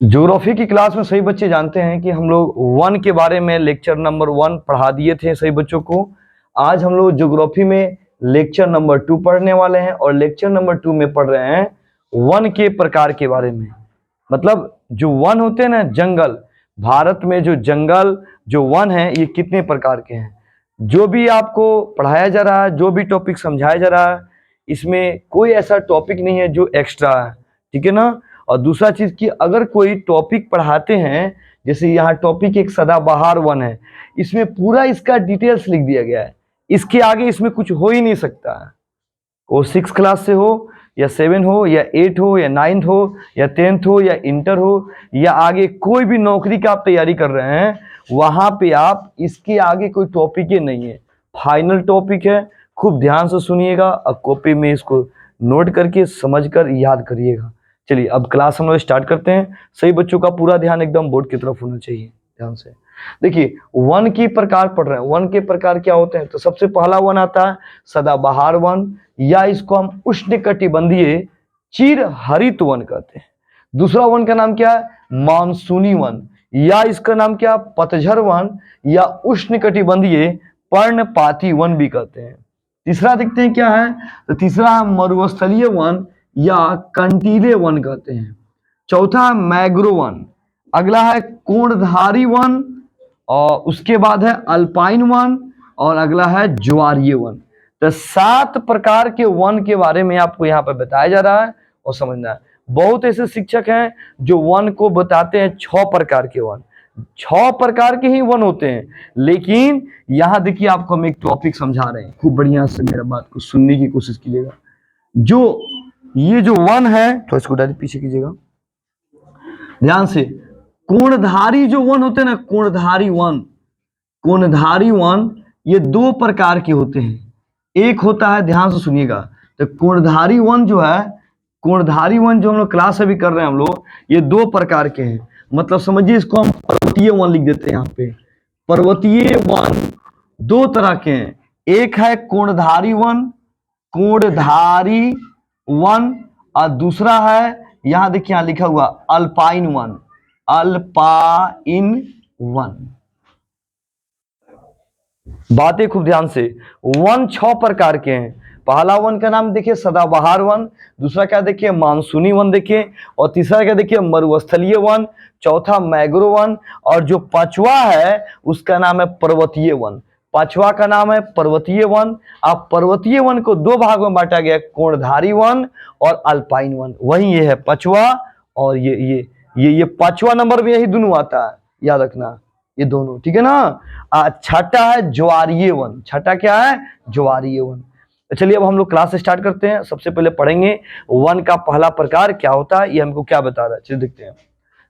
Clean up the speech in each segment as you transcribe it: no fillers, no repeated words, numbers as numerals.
Geography की class में सभी बच्चे जानते हैं कि हम लोग वन के बारे में लेक्चर नंबर 1 पढ़ा दिए थे सभी बच्चों को। आज हम लोग ज्योग्राफी में लेक्चर नंबर 2 पढ़ने वाले हैं और लेक्चर नंबर 2 में पढ़ रहे हैं वन के प्रकार के बारे में। मतलब जो वन होते हैं ना, जंगल, भारत में जो जंगल जो वन है ये कितने प्रकार के हैं, जो भी आपको पढ़ाया जा रहा है, जो भी टॉपिक समझाया जा रहा है, इसमें कोई ऐसा टॉपिक नहीं है जो एक्स्ट्रा है, ठीक है ना। और दूसरा चीज कि अगर कोई टॉपिक पढ़ाते हैं, जैसे यहाँ टॉपिक एक सदाबहार वन है, इसमें पूरा इसका डिटेल्स लिख दिया गया है, इसके आगे इसमें कुछ हो ही नहीं सकता है। वो 6 क्लास से हो या 7 हो या 8 हो या 9th हो या 10th हो या इंटर हो या आगे कोई भी नौकरी का आप तैयारी कर रहे हैं, वहां पे आप इसके आगे कोई टॉपिक ही नहीं है, फाइनल टॉपिक है। खूब ध्यान से सुनिएगा और कॉपी में इसको नोट करके समझकर याद करिएगा। चलिए अब क्लास हम लोग स्टार्ट करते हैं। सही बच्चों का पूरा ध्यान एकदम बोर्ड की तरफ होना चाहिए, ध्यान से देखिए। वन की प्रकार पढ़ रहे हैं, वन के प्रकार क्या होते हैं। तो सबसे पहला वन आता है सदाबहार वन, या इसको हम उष्णकटिबंधीय चिर हरित वन कहते हैं। दूसरा वन का नाम क्या है, मानसूनी वन, या इसका नाम क्या, पतझड़ वन, या उष्णकटिबंधीय पर्णपाती वन भी कहते हैं। तीसरा देखते हैं क्या है, तो तीसरा मरुस्थलीय वन या कंटीले वन कहते हैं। चौथा मैग्रो वन, अगला है कोणधारी वन, और उसके बाद है अल्पाइन वन, और अगला है ज्वारीय वन। तो 7 प्रकार के वन के बारे में आपको यहाँ पर बताया जा रहा है और समझना है। बहुत ऐसे शिक्षक हैं जो वन को बताते हैं 6 प्रकार के वन, 6 प्रकार के ही वन होते हैं। लेकिन यहाँ देखिए आपको हम एक टॉपिक समझा रहे हैं, खूब बढ़िया से मेरा बात को सुनने की कोशिश कीजिएगा। जो ये जो वन है, तो इसको डायरेक्ट पीछे कीजिएगा ध्यान से। कोणधारी जो वन होते हैं ना, कोणधारी वन, कोणधारी वन ये 2 प्रकार के होते हैं। एक होता है, ध्यान से सुनिएगा, तो कोणधारी वन जो है, कोणधारी वन जो हम लोग क्लास अभी कर रहे हैं हम लोग, ये 2 प्रकार के हैं। मतलब समझिए, इसको हम पर्वतीय वन लिख देते हैं यहाँ पे। पर्वतीय वन 2 तरह के हैं, एक है कोणधारी वन, कोणधारी वन, और दूसरा है, यहां देखिए यहां लिखा हुआ अल्पाइन वन, अल्पाइन वन। बातें खूब ध्यान से। वन 6 प्रकार के हैं। पहला वन का नाम देखिए सदाबहार वन, दूसरा क्या देखिए मानसूनी वन देखिए, और तीसरा क्या देखिए मरुस्थलीय वन, चौथा मैग्रो वन, और जो 5वां है उसका नाम है पर्वतीय वन। 5वां का नाम है पर्वतीय वन। अब पर्वतीय वन को 2 भागों में बांटा गया, कोणधारी वन और अल्पाइन वन। वही ये है 5वां, और ये 5वां नंबर में यही दोनों आता है, याद रखना ये दोनों, ठीक है ना। छठा है ज्वारीय वन, छठा क्या है, ज्वारीय वन। तो चलिए अब हम लोग क्लास स्टार्ट करते हैं। सबसे पहले पढ़ेंगे वन का पहला प्रकार क्या होता है, ये हमको क्या बता रहा है, चलिए देखते हैं।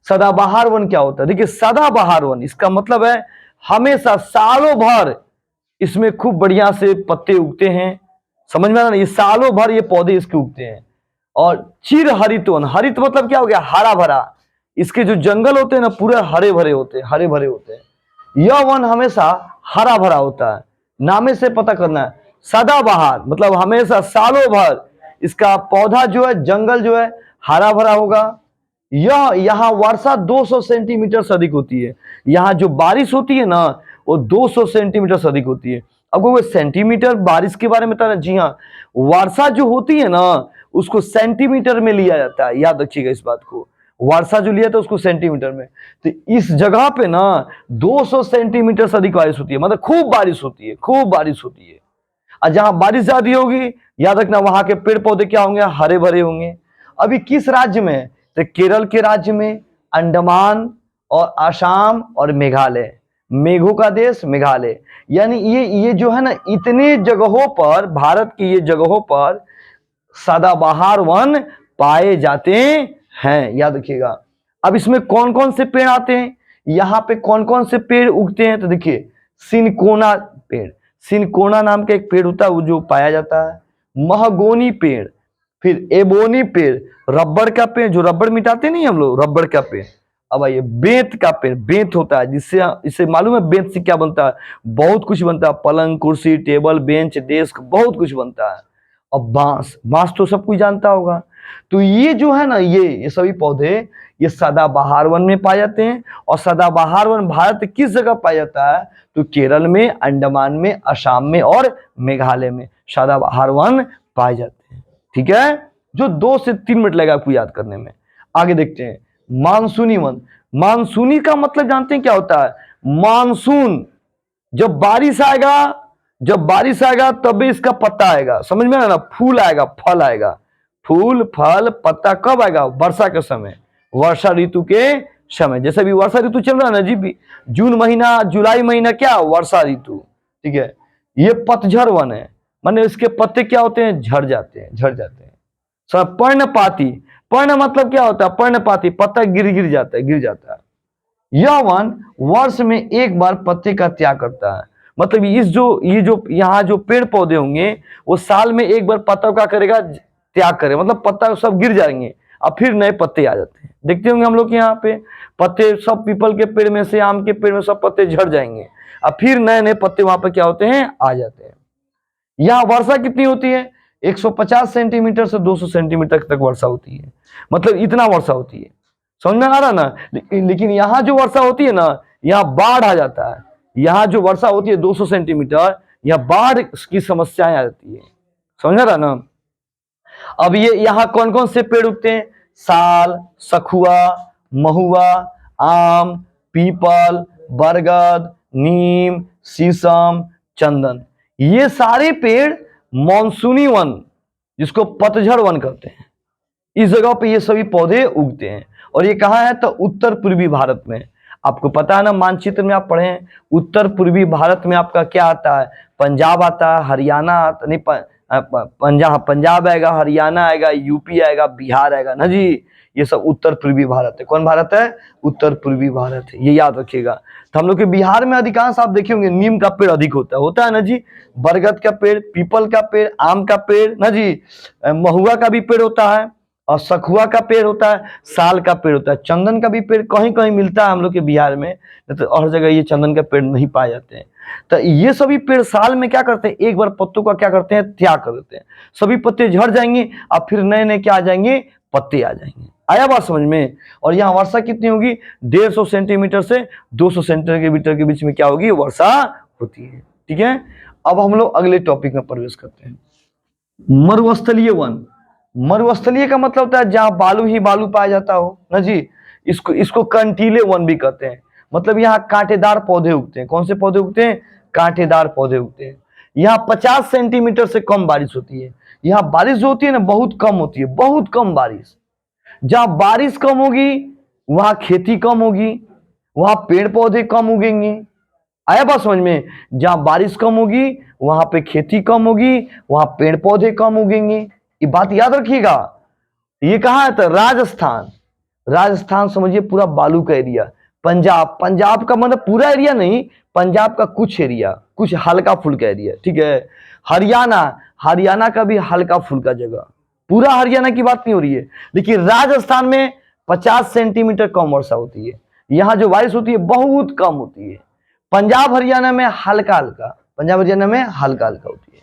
सदाबहार वन क्या होता है। देखिए सदाबहार वन, इसका मतलब है हमेशा सालों भर इसमें खूब बढ़िया से पत्ते उगते हैं, समझ में आ रहा ना, ये सालों भर ये पौधे इसके उगते हैं। और चिर हरित वन, हरित मतलब क्या हो गया, हरा भरा। इसके जो जंगल होते हैं ना पूरे हरे भरे होते हैं, हरे भरे होते हैं। यह वन हमेशा हरा भरा होता है, नामे से पता करना है। सदाबहार मतलब हमेशा सालों भर इसका पौधा जो है, जंगल जो है हरा भरा होगा। यह यहाँ वर्षा 200 सेंटीमीटर से अधिक होती है। यहाँ जो बारिश होती है ना वो 200 सेंटीमीटर से अधिक होती है। अब वो सेंटीमीटर बारिश के बारे में बता, जी हाँ, वर्षा जो होती है ना उसको सेंटीमीटर में लिया जाता है, याद रखिएगा इस बात को। वर्षा जो लिया था उसको सेंटीमीटर में, तो इस जगह पे ना 200 सेंटीमीटर से अधिक बारिश होती है, मतलब खूब बारिश होती है, खूब बारिश होती है। और जहां बारिश ज्यादा होगी, याद रखना वहां के पेड़ पौधे क्या होंगे, हरे भरे होंगे। अभी किस राज्य में, तो केरल के राज्य में, अंडमान और आसाम और मेघालय, मेघों का देश मेघालय। यानी ये जो है ना, इतने जगहों पर, भारत की ये जगहों पर सदाबहार वन पाए जाते हैं, याद रखिएगा। अब इसमें कौन कौन से पेड़ आते हैं, यहाँ पे कौन कौन से पेड़ उगते हैं, तो देखिए सिनकोना पेड़, सिनकोना नाम का एक पेड़ होता है वो जो पाया जाता है। महगोनी पेड़, फिर एबोनी पेड़, रबड़ का पेड़, जो रबड़ मिटाते नहीं हम लोग, रबड़ का पेड़। अब आइए बेंत का पेड़, बेंत होता है जिससे, इससे मालूम है बेंत से क्या बनता है, बहुत कुछ बनता है, पलंग कुर्सी टेबल बेंच डेस्क बहुत कुछ बनता है। और बांस, बांस तो सब कुछ जानता होगा। तो ये जो है ना, ये सभी पौधे ये सदाबहार वन में पाए जाते हैं। और सदाबहार वन भारत किस जगह पाया जाता है? तो केरल में, अंडमान में, असम में और मेघालय में सदाबहार वन पाए जाते हैं। ठीक है, जो 2 से 3 मिनट लगा आपको याद करने में। आगे देखते हैं मानसूनी वन। मानसूनी का मतलब जानते हैं क्या होता है? मानसून, जब बारिश आएगा तब भी इसका पत्ता आएगा, समझ में आया ना? फूल आएगा, फल आएगा। फूल, फल, पत्ता कब आएगा? वर्षा के समय, वर्षा ऋतु के समय। जैसे भी वर्षा ऋतु चल रहा है ना जी, भी जून महीना, जुलाई महीना क्या? वर्षा ऋतु। ठीक है, ये पतझड़ वन है, माने इसके पत्ते क्या होते हैं? झड़ जाते हैं। सब पर्णपाती, पर्ण मतलब क्या होता है? पर्णपाती, पत्ता गिर जाता है। यह वन वर्ष में एक बार पत्ते का त्याग करता है। मतलब ये जो यहाँ जो पेड़ पौधे होंगे वो साल में एक बार पत्ता का करेगा, त्याग करेगा, मतलब पत्ता सब गिर जाएंगे और फिर नए पत्ते आ जाते हैं। देखते होंगे हम लोग यहाँ पे पत्ते सब पीपल के पेड़ में से, आम के पेड़ में सब पत्ते झड़ जाएंगे और फिर नए पत्ते वहां पे क्या होते हैं? आ जाते हैं। यहाँ वर्षा कितनी होती है? 150 सेंटीमीटर से 200 सेंटीमीटर तक वर्षा होती है। मतलब इतना वर्षा होती है, समझ में आ रहा ना? लेकिन यहाँ जो वर्षा होती है ना, यहाँ बाढ़ आ जाता है। यहाँ जो वर्षा होती है 200 सेंटीमीटर, यहाँ बाढ़ की समस्याएं आ जाती है, समझ रहा ना? अब ये यहाँ कौन कौन से पेड़ उगते हैं? साल, सखुआ, महुआ, आम, पीपल, बरगद, नीम, शीशम, चंदन। ये सारे पेड़ मॉनसूनी वन, जिसको पतझड़ वन कहते हैं, इस जगह पे ये सभी पौधे उगते हैं। और ये कहाँ है? तो उत्तर पूर्वी भारत में। आपको पता है ना, मानचित्र में आप पढ़े हैं, उत्तर पूर्वी भारत में आपका क्या आता है? पंजाब आता है, हरियाणा आता नहीं, पंजाब आएगा, हरियाणा आएगा, यूपी आएगा, बिहार आएगा ना जी। ये सब उत्तर पूर्वी भारत है। कौन भारत है? उत्तर पूर्वी भारत है, ये याद रखिएगा। तो हम लोग के बिहार में अधिकांश आप देखे होंगे नीम का पेड़ अधिक होता है ना जी, बरगद का पेड़, पीपल का पेड़, आम का पेड़ ना जी, महुआ का भी पेड़ होता है और सखुआ का पेड़ होता है, साल का पेड़ होता है, चंदन का भी पेड़ कहीं कहीं मिलता है हम लोग के बिहार में, तो और जगह ये चंदन का पेड़ नहीं पाए जाते हैं। तो ये सभी पेड़ साल में क्या करते हैं? एक बार पत्तों का क्या करते हैं? त्याग कर देते हैं। सभी पत्ते झड़ जाएंगे और फिर नए क्या आ जाएंगे? पत्ते आ जाएंगे। आया बात समझ में? और यहाँ वर्षा कितनी होगी? 150 सेंटीमीटर से 200 सेंटीमीटर के बीच में क्या होगी? वर्षा होती है। ठीक है, अब हम लोग अगले टॉपिक में प्रवेश करते हैं। मरुस्थलीय वन। मरुस्थलीय का मतलब होता है जहाँ बालू ही बालू पाया जाता हो ना जी, इसको कंटीले वन भी कहते हैं। मतलब यहाँ कांटेदार पौधे उगते हैं। कौन से पौधे उगते हैं? कांटेदार पौधे उगते हैं। यहाँ 50 सेंटीमीटर से कम बारिश होती है। यहाँ बारिश जो होती है ना, बहुत कम होती है, बहुत कम बारिश। जहाँ बारिश कम होगी वहां खेती कम होगी, वहां पेड़ पौधे कम उगेंगे। आया बात समझ में? जहां बारिश कम होगी वहां पे खेती कम होगी, वहां पेड़ पौधे कम उगेंगे। ये बात याद रखिएगा। ये कहाँ है? तो राजस्थान। राजस्थान समझिए पूरा बालू का एरिया। पंजाब, पंजाब का मतलब पूरा एरिया नहीं, पंजाब का कुछ एरिया, कुछ हल्का फुल्का एरिया। ठीक है, हरियाणा, हरियाणा का भी हल्का फुल्का जगह। पूरा हरियाणा की बात नहीं हो रही है, लेकिन राजस्थान में 50 सेंटीमीटर कम वर्षा होती है। यहाँ जो बारिश होती है बहुत कम होती है। पंजाब हरियाणा में हल्का हल्का, पंजाब हरियाणा में हल्का हल्का होती है।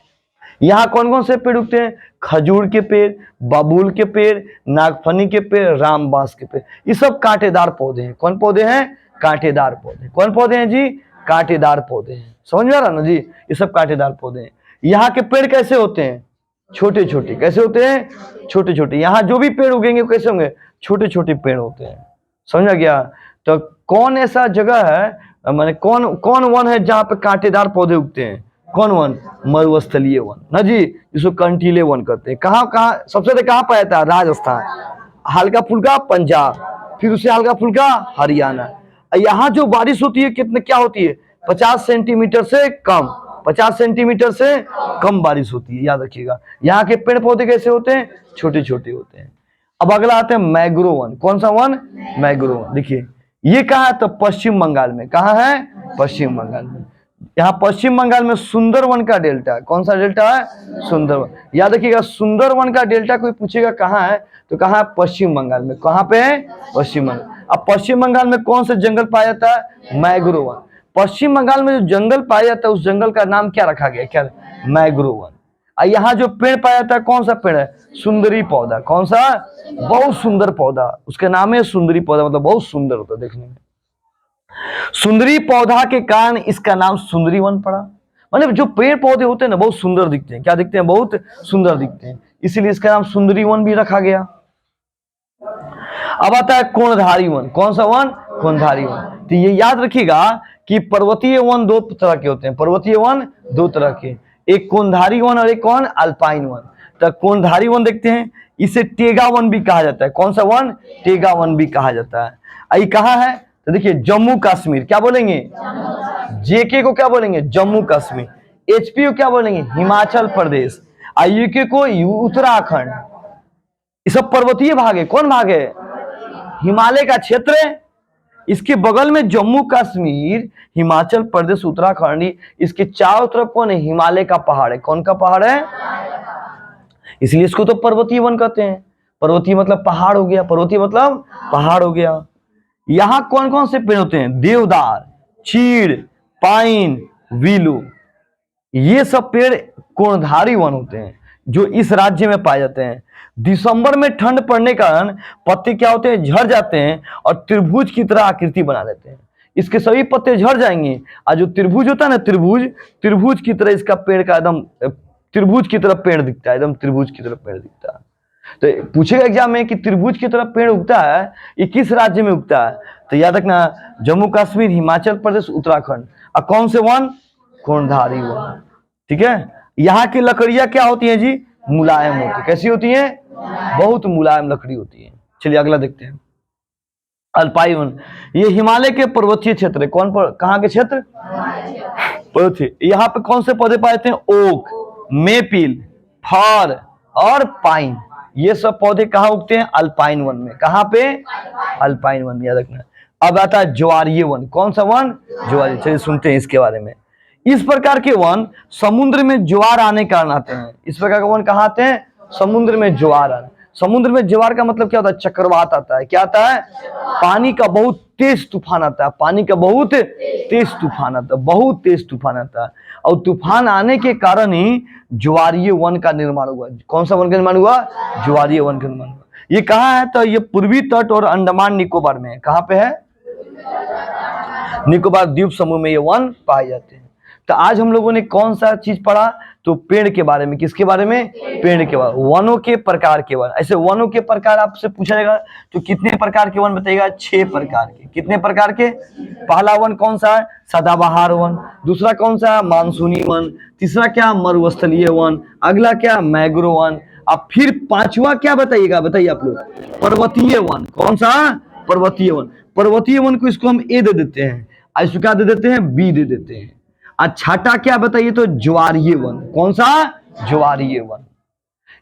यहाँ कौन कौन से पेड़ उगते हैं? खजूर के पेड़, बबूल के पेड़, नागफनी के पेड़, रामबांस के पेड़। ये सब कांटेदार पौधे हैं। कौन पौधे हैं? कांटेदार पौधे। कौन पौधे हैं जी? कांटेदार पौधे हैं। समझ में आ रहा ना जी? ये सब कांटेदार पौधे हैं। यहाँ के पेड़ कैसे होते हैं? छोटे छोटे। कैसे होते हैं? छोटे छोटे। यहाँ जो भी पेड़ उगेंगे कैसे होंगे? छोटे छोटे पेड़ होते हैं। समझा गया? तो कौन ऐसा जगह है, माने कौन कौन वन है जहाँ पे कांटेदार पौधे उगते हैं? कौन वन? मरुस्थलीय वन ना जी, जिसको कंटीले वन कहते हैं। कहाँ कहाँ सबसे ज्यादा कहाँ पाया जाता है? राजस्थान, हल्का फुल्का पंजाब, फिर उससे हल्का फुल्का हरियाणा। यहाँ जो बारिश होती है कितने क्या होती है? 50 सेंटीमीटर से कम, 50 सेंटीमीटर से कम बारिश होती है, याद रखिएगा। यहाँ के पेड़ पौधे कैसे होते हैं? छोटे छोटे होते हैं। अब अगला आते हैं मैग्रो वन। कौन सा वन? मैग्रो वन। देखिए ये कहाँ है? तो पश्चिम बंगाल में। कहाँ है? पश्चिम बंगाल में। यहाँ पश्चिम बंगाल में सुंदरवन का डेल्टा है। कौन सा डेल्टा है? सुंदरवन। याद रखिएगा, सुंदरवन का डेल्टा कोई पूछेगा कहाँ है, तो कहाँ है? पश्चिम बंगाल में। कहाँ पे है? पश्चिम बंगाल। अब पश्चिम बंगाल में कौन से जंगल पाया जाता है? मैग्रो वन। पश्चिम बंगाल में जो जंगल पाया जाता है उस जंगल का नाम क्या रखा गया? क्या? मैग्रो वन। और यहाँ जो पेड़ पाया जाता है कौन सा पेड़ है? सुंदरी पौधा। कौन सा? बहुत सुंदर पौधा, उसके नाम है सुंदरी पौधा, मतलब बहुत सुंदर होता है देखने में। सुंदरी पौधा के कारण इसका नाम सुंदरी वन पड़ा। मतलब जो पेड़ पौधे होते हैं ना बहुत सुंदर दिखते हैं। क्या दिखते हैं? बहुत सुंदर दिखते हैं, इसीलिए इसका नाम सुंदरी वन भी रखा गया। अब आता है कोणधारी वन। कौन सा वन? कोणधारी वन। तो ये याद रखिएगा कि पर्वतीय वन दो तरह के होते हैं। पर्वतीय वन दो तरह के, एक कोणधारी वन और एक कौन? Alpine one. तो कोणधारी वन देखते हैं, इसे टेगा वन भी कहा जाता है। कौन सा वन? टेगा वन भी कहा जाता है। ये कहाँ है? तो देखिए जम्मू कश्मीर। क्या बोलेंगे? जेके को क्या बोलेंगे? जम्मू कश्मीर। एचपी को क्या बोलेंगे? हिमाचल प्रदेश। यूके को उत्तराखंड। ये सब पर्वतीय भाग है। कौन भाग है? हिमालय का क्षेत्र है। इसके बगल में जम्मू कश्मीर, हिमाचल प्रदेश, उत्तराखंड, इसके चारों तरफ कौन है? हिमालय का पहाड़ है। कौन का पहाड़ है? इसलिए इसको तो पर्वतीय वन कहते हैं। पर्वतीय मतलब पहाड़ हो गया, पर्वतीय मतलब पहाड़ हो गया। यहाँ कौन कौन से पेड़ होते हैं? देवदार, चीड़, पाइन, विलू, ये सब पेड़ कोणधारी वन होते हैं जो इस राज्य में पाए जाते हैं। दिसंबर में ठंड पड़ने के कारण पत्ते क्या होते हैं? झड़ जाते हैं और त्रिभुज की तरह आकृति बना लेते हैं। इसके सभी पत्ते झड़ जाएंगे और जो त्रिभुज होता है ना, त्रिभुज की तरह इसका पेड़ का एकदम त्रिभुज की तरह पेड़ दिखता है, एकदम त्रिभुज की तरह पेड़ दिखता है। तो पूछेगा एग्जाम में कि त्रिभुज की तरह पेड़ उगता है, ये किस राज्य में उगता है? तो याद रखना, जम्मू कश्मीर, हिमाचल प्रदेश, उत्तराखंड। और कौन से वन? कोणधारी वन। ठीक है। यहाँ की लकड़ियां क्या होती हैं जी? मुलायम होती है। कैसी होती हैं? बहुत मुलायम लकड़ी होती है। चलिए अगला देखते हैं। अल्पाइन वन, ये हिमालय के पर्वतीय क्षेत्र है। कौन पर? कहाँ के क्षेत्र? पर्वतीय। यहाँ पे कौन से पौधे पाए जाते हैं? ओक, मेपिल, फर और पाइन। ये सब पौधे कहाँ उगते हैं? अल्पाइन वन में। कहाँ पे? अल्पाइन वन, याद रखना। अब आता है ज्वारीय वन। कौन सा वन? ज्वारीय। चलिए सुनते हैं इसके बारे में। इस प्रकार के वन समुद्र में ज्वार आने के कारण आते हैं। इस प्रकार के वन कहाँ आते हैं? समुद्र में ज्वार आने। समुद्र में ज्वार का मतलब क्या होता है? चक्रवात आता है। क्या आता है? पानी का बहुत तेज तूफान आता है। पानी का बहुत तेज तूफान आता है, बहुत तेज तूफान आता है। और तूफान आने के कारण ही ज्वारीय वन का निर्माण हुआ। कौन सा वन का निर्माण हुआ? ज्वारीय वन का निर्माण हुआ। ये कहाँ है? तो ये पूर्वी तट और अंडमान निकोबार में है। कहाँ पे है? निकोबार द्वीप समूह में ये वन पाए जाते हैं। तो आज हम लोगों ने कौन सा चीज पढ़ा? तो पेड़ के बारे में। किसके बारे में? पेड़ के बारे में। वनों के प्रकार के वन। ऐसे वनों के प्रकार आपसे पूछा जाएगा तो कितने प्रकार के वन बताइएगा? 6 प्रकार के। कितने प्रकार के? पहला वन कौन सा है? सदाबहार वन। दूसरा कौन सा है? मानसूनी वन। तीसरा क्या? मरुस्थलीय वन। अगला क्या? Mangrove one. अब फिर पांचवा क्या बताइएगा? बताइए आप लोग। पर्वतीय वन। कौन सा? पर्वतीय वन। पर्वतीय वन को इसको हम ए दे देते हैं, इसको क्या दे देते हैं? बी दे देते हैं। छठा क्या बताइए? तो ज्वारीय वन। कौन सा? ज्वारीय वन।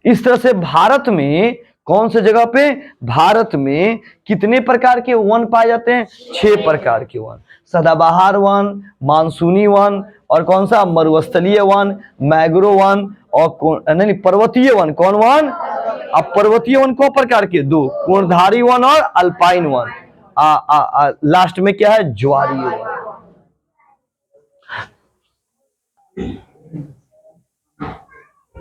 इस तरह से भारत में कौन से जगह पे? भारत में कितने प्रकार के वन पाए जाते हैं? 6 प्रकार के वन। सदाबहार वन, मानसूनी वन, और कौन सा? मरुस्थलीय वन, मैंग्रोव वन, और नहीं पर्वतीय वन। कौन वन? अब पर्वतीय वन को प्रकार के 2, कोणधारी वन और अल्पाइन वन। लास्ट में क्या है? ज्वारीय वन।